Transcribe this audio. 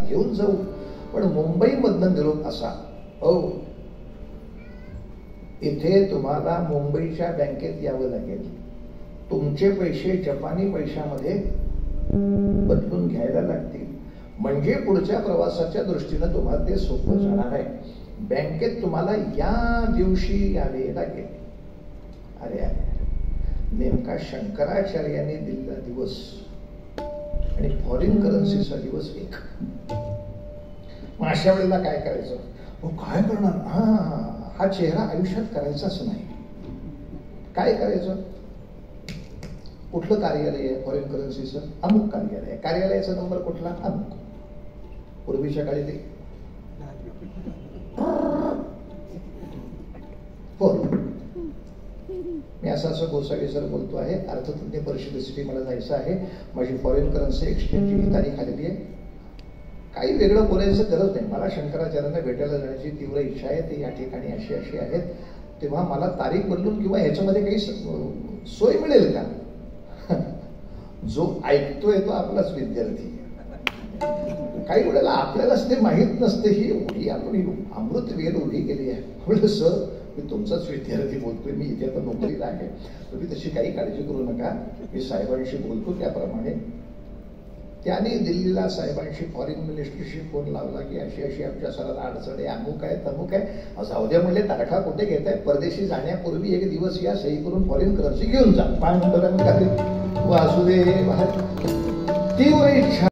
घेऊन जाऊ, पण मुंबईमधनं निरोप असा, हो इथे तुम्हाला मुंबईच्या बँकेत यावं लागेल, तुमचे पैसे जपानी पैशामध्ये बदलून घ्यायला लागतील, म्हणजे पुढच्या प्रवासाच्या दृष्टीनं तुम्हाला ते सोपं जाणार आहे. बँकेत तुम्हाला या दिवशी यावे लागेल. अरे अरे, नेमका शंकराचार्यांनी दिलेला दिवस आणि फॉरेन करन्सीचा दिवस एक. मग अशा वेळेला काय करायचं? काय करणार? हा चेहरा आयुष्यात करायचाच नाही. काय करायचं? कुठलं कार्यालय आहे फॉरेन करन्सीचं? अमुक कार्यालय. कार्यालयाचा नंबर कुठला? अमुक. पूर्वीच्या काळी ते मी असं गोसावी सर बोलतो आहे, अर्थतज्ञ परिषदेसाठी मला जायचं आहे, माझी फॉरेन करन्सी एक्सचेंजची तारीख आलेली आहे. काही वेगळं बोलायचं गरज नाही. मला शंकराचार्यांना भेटायला जाण्याची तीव्र इच्छा आहे. ते या ठिकाणी अशी अशी आहेत, तेव्हा मला तारीख बदलून किंवा ह्याच्यामध्ये काही सोय मिळेल का? जो ऐकतोय तो आपलाच विद्यार्थी. काही वेळेला आपल्यालाच ते माहीत नसते. ही एवढी आपण अमृत वेळ उभी केली आहे. म्हणजे सर मी तुमचाच विद्यार्थी बोलतोय, मी इथे आता नोकरीला आहे, तुम्ही तशी काही काळजी करू नका, मी साहेबांशी बोलतो. त्याप्रमाणे त्याने दिल्लीला साहेबांशी फॉरेन मिनिस्ट्रीशी फोन लावला की अशी अशी आमच्या सराला अडचण आहे, अमुक आहे तमुक आहे. असं उद्या म्हणले तारखा कुठे घेत आहे? परदेशी जाण्यापूर्वी एक दिवस या, सही करून फॉरेन करन्सी घेऊन जा. 5 मिनिटांनी वासुदेव तीव्र इच्छा